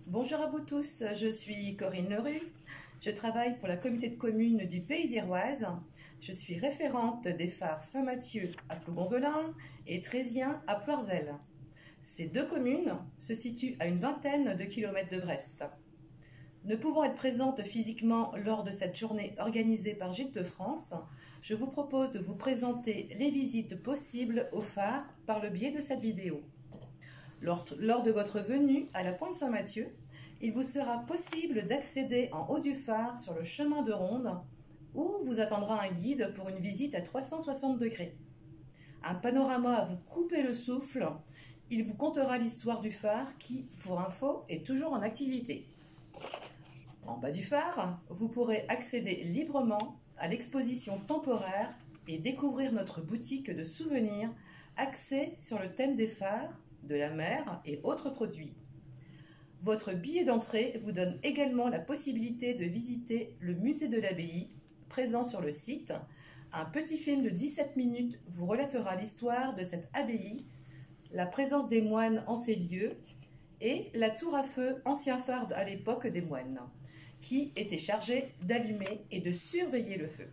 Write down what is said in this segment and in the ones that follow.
Bonjour à vous tous, je suis Corinne Lerue. Je travaille pour la communauté de communes du Pays d'Iroise. Je suis référente des phares Saint-Mathieu à Plougonvelin et Trésien à Ploirzel. Ces deux communes se situent à une vingtaine de kilomètres de Brest. Ne pouvant être présente physiquement lors de cette journée organisée par Gîtes de France, je vous propose de vous présenter les visites possibles aux phares par le biais de cette vidéo. Lors de votre venue à la Pointe Saint-Mathieu, il vous sera possible d'accéder en haut du phare sur le chemin de ronde où vous attendra un guide pour une visite à 360 degrés. Un panorama à vous couper le souffle, il vous contera l'histoire du phare qui, pour info, est toujours en activité. En bas du phare, vous pourrez accéder librement à l'exposition temporaire et découvrir notre boutique de souvenirs axée sur le thème des phares, de la mer et autres produits. Votre billet d'entrée vous donne également la possibilité de visiter le musée de l'abbaye, présent sur le site. Un petit film de 17 minutes vous relatera l'histoire de cette abbaye, la présence des moines en ces lieux et la tour à feu, ancien phare à l'époque des moines, qui était chargé d'allumer et de surveiller le feu.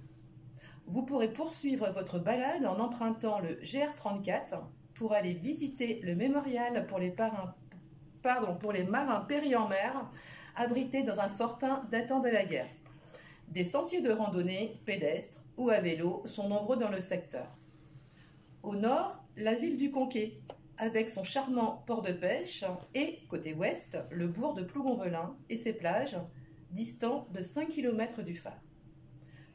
Vous pourrez poursuivre votre balade en empruntant le GR34 pour aller visiter le mémorial pour les marins péris en mer, abrités dans un fortin datant de la guerre. Des sentiers de randonnée, pédestres ou à vélo sont nombreux dans le secteur. Au nord, la ville du Conquet, avec son charmant port de pêche, et, côté ouest, le bourg de Plougonvelin et ses plages, distants de 5 km du phare.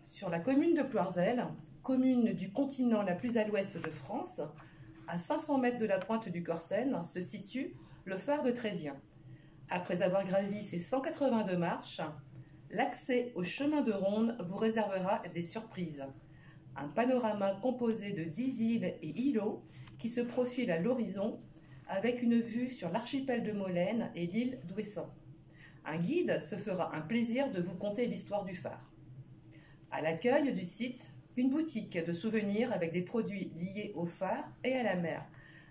Sur la commune de Ploirzel, commune du continent la plus à l'ouest de France, à 500 mètres de la pointe du Corsen, se situe le phare de Trésien. Après avoir gravi ses 182 marches, l'accès au chemin de ronde vous réservera des surprises. Un panorama composé de 10 îles et îlots qui se profilent à l'horizon avec une vue sur l'archipel de Molène et l'île d'Ouessant. Un guide se fera un plaisir de vous conter l'histoire du phare. À l'accueil du site, une boutique de souvenirs avec des produits liés au phare et à la mer,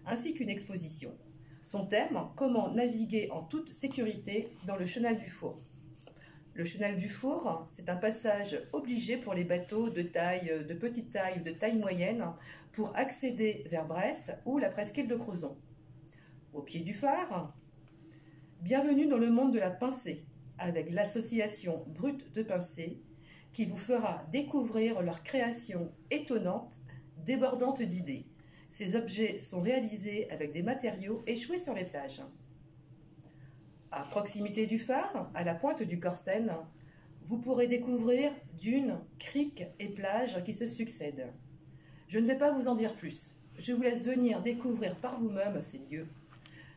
ainsi qu'une exposition. Son thème, comment naviguer en toute sécurité dans le chenal du Four. Le chenal du Four, c'est un passage obligé pour les bateaux de petite taille ou de taille moyenne pour accéder vers Brest ou la presqu'île de Crozon. Au pied du phare, bienvenue dans le monde de la pincée, avec l'association Brut de Pincée, qui vous fera découvrir leur création étonnante, débordante d'idées. Ces objets sont réalisés avec des matériaux échoués sur les plages. À proximité du phare, à la pointe du Corsen, vous pourrez découvrir dunes, criques et plages qui se succèdent. Je ne vais pas vous en dire plus. Je vous laisse venir découvrir par vous-même ces lieux.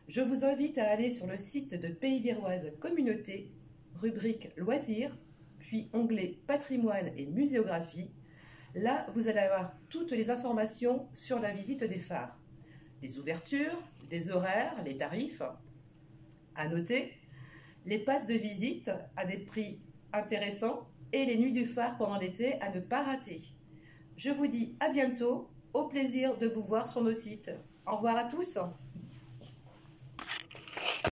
Je vous invite à aller sur le site de Pays d'Iroise Communauté, rubrique Loisirs, puis onglet Patrimoine et Muséographie. Là, vous allez avoir toutes les informations sur la visite des phares. Les ouvertures, les horaires, les tarifs. À noter, les passes de visite à des prix intéressants et les nuits du phare pendant l'été à ne pas rater. Je vous dis à bientôt, au plaisir de vous voir sur nos sites. Au revoir à tous.